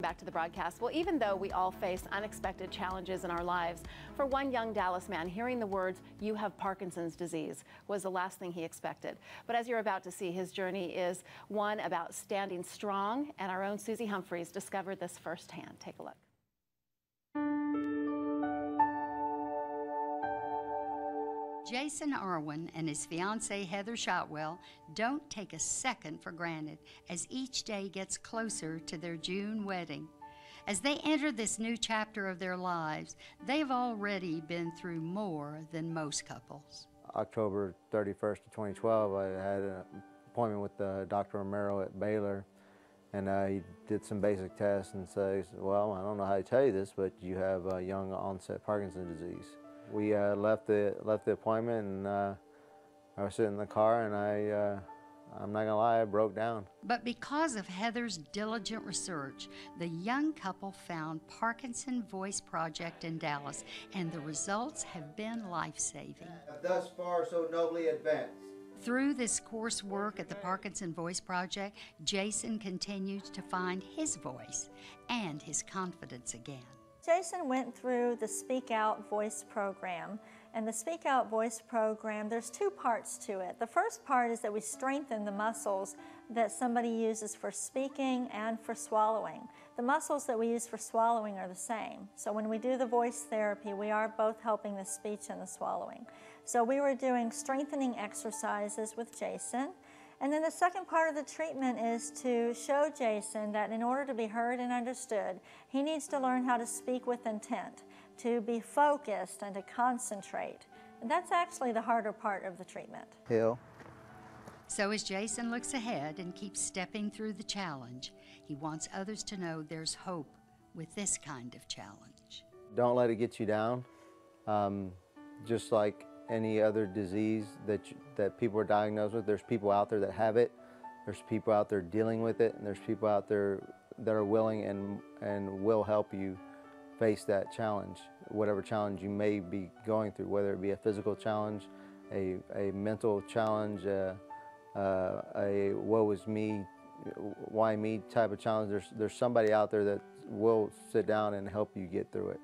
Back to the broadcast. Well, even though we all face unexpected challenges in our lives, for one young Dallas man, hearing the words, "You have Parkinson's disease," was the last thing he expected. But as you're about to see, his journey is one about standing strong, and our own Susie Humphreys discovered this firsthand. Take a look. Jason Irwin and his fiancée Heather Shotwell don't take a second for granted as each day gets closer to their June wedding. As they enter this new chapter of their lives, they've already been through more than most couples. October 31st of 2012, I had an appointment with Dr. Romero at Baylor, and he did some basic tests and says, "Well, I don't know how to tell you this, but you have young onset Parkinson's disease." We left the appointment, and I was sitting in the car, and I'm not gonna lie, I broke down. But because of Heather's diligent research, the young couple found Parkinson Voice Project in Dallas, and the results have been life-saving. Thus far, so nobly advanced. Through this coursework at the Parkinson Voice Project, Jason continues to find his voice and his confidence again. Jason went through the Speak Out Voice program, and the Speak Out Voice program, there's two parts to it. The first part is that we strengthen the muscles that somebody uses for speaking and for swallowing. The muscles that we use for swallowing are the same. So when we do the voice therapy, we are both helping the speech and the swallowing. So we were doing strengthening exercises with Jason. And then the second part of the treatment is to show Jason that in order to be heard and understood, he needs to learn how to speak with intent, to be focused and to concentrate. And that's actually the harder part of the treatment. Hill. So as Jason looks ahead and keeps stepping through the challenge, he wants others to know there's hope with this kind of challenge. Don't let it get you down. Just like any other disease that people are diagnosed with, there's people out there that have it, there's people out there dealing with it, and there's people out there that are willing and will help you face that challenge, whatever challenge you may be going through, whether it be a physical challenge, a mental challenge, a woe is me, why me type of challenge. There's somebody out there that will sit down and help you get through it.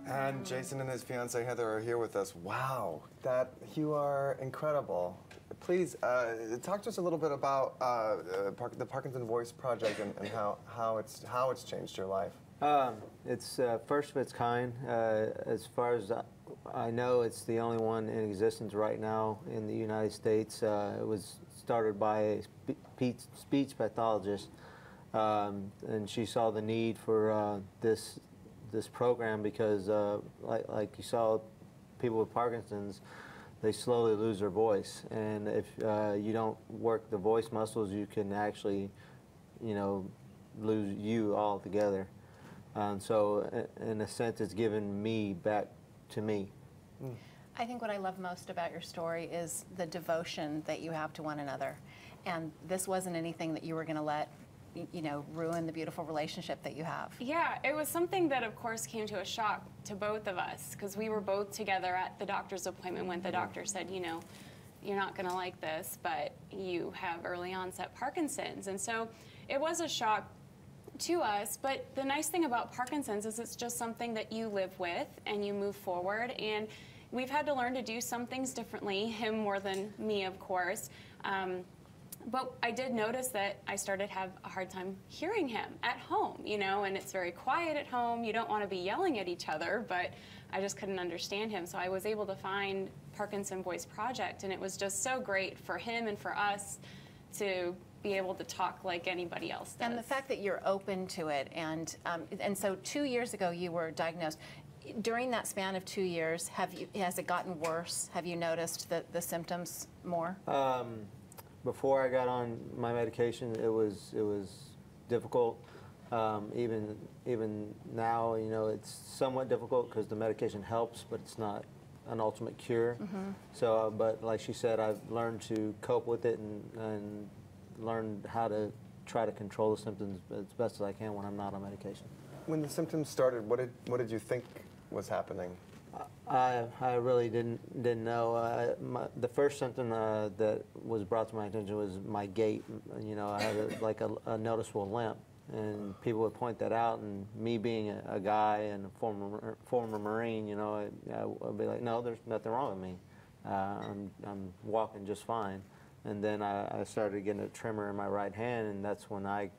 And Jason and his fiancée Heather are here with us. Wow, you are incredible. Please talk to us a little bit about the Parkinson Voice Project and how it's changed your life. It's first of its kind. As far as I know, it's the only one in existence right now in the United States. It was started by a speech pathologist, and she saw the need for this program because, like you saw, people with Parkinson's, they slowly lose their voice, and if you don't work the voice muscles, you can actually, lose you altogether. So, in a sense, it's given me back to me. I think what I love most about your story is the devotion that you have to one another, and this wasn't anything that you were going to let ruin the beautiful relationship that you have. Yeah, it was something that, of course, came to a shock to both of us because we were both together at the doctor's appointment when the doctor said, you're not going to like this, but you have early onset Parkinson's. And so it was a shock to us, but the nice thing about Parkinson's is it's just something that you live with and you move forward. And we've had to learn to do some things differently, him more than me, of course. But I did notice that I started to have a hard time hearing him at home, and it's very quiet at home. You don't want to be yelling at each other, but I just couldn't understand him. So I was able to find Parkinson Voice Project, and it was just so great for him and for us to be able to talk like anybody else does. And the fact that you're open to it, and so 2 years ago you were diagnosed. During that span of 2 years, has it gotten worse? Have you noticed the symptoms more? Before I got on my medication, it was difficult. Even now, it's somewhat difficult because the medication helps, but it's not an ultimate cure. So, but like she said, I've learned to cope with it and learned how to try to control the symptoms as best as I can when I'm not on medication. When the symptoms started, what did you think was happening? I really didn't know. The first symptom that was brought to my attention was my gait. You know, I had a noticeable limp, and people would point that out. And me being a guy and a former Marine, you know, I'd be like, no, there's nothing wrong with me. I'm walking just fine. And then I started getting a tremor in my right hand, and that's when I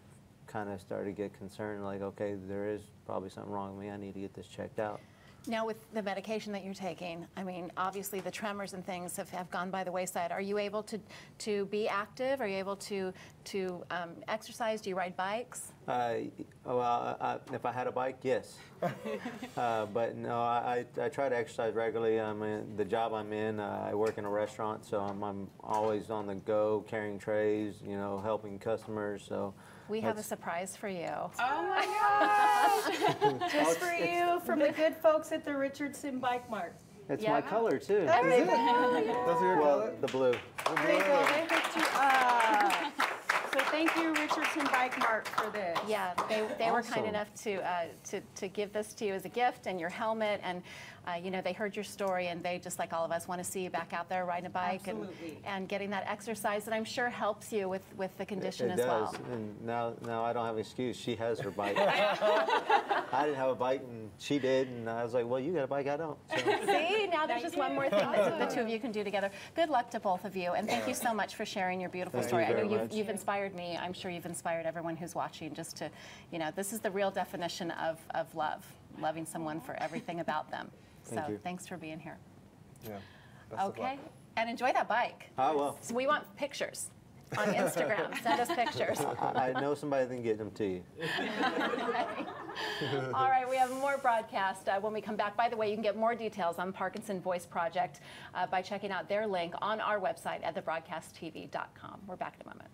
kind of started to get concerned, like, okay, there is probably something wrong with me. I need to get this checked out. Now, with the medication that you're taking, I mean, obviously the tremors and things have gone by the wayside. Are you able to be active? Are you able to exercise? Do you ride bikes? Well, if I had a bike, yes. But no, I try to exercise regularly. The job I'm in, I work in a restaurant, so I'm always on the go, carrying trays, you know, helping customers. So we have a surprise for you. Oh my gosh! Just for you, from the good folks at the Richardson Bike Mart. It's my color too. There you go. Those are your color? The blue. There you go. They hooked you up. So thank you, Richardson Bike Mart, for this. Yeah, they were kind Awesome. enough to give this to you as a gift, and your helmet, and you know, they heard your story, and they, just like all of us, want to see you back out there riding a bike and getting that exercise that I'm sure helps you with the condition as well. It does, and now I don't have an excuse. She has her bike. I didn't have a bike, and she did, and I was like, well, you got a bike, I don't. So. See, now there's just one more thing that the two of you can do together. Good luck to both of you, and thank you so much for sharing your beautiful Thank story. you I know very much. you've inspired me. I'm sure you've inspired everyone who's watching, just to, you know, this is the real definition of love, loving someone for everything about them. So thanks for being here. Yeah. Best of luck. Okay, and enjoy that bike. I will. So we want pictures on Instagram. Send us pictures. I know somebody that can get them to you. All right, we have more broadcast when we come back. By the way, you can get more details on Parkinson Voice Project by checking out their link on our website at thebroadcasttv.com. We're back in a moment.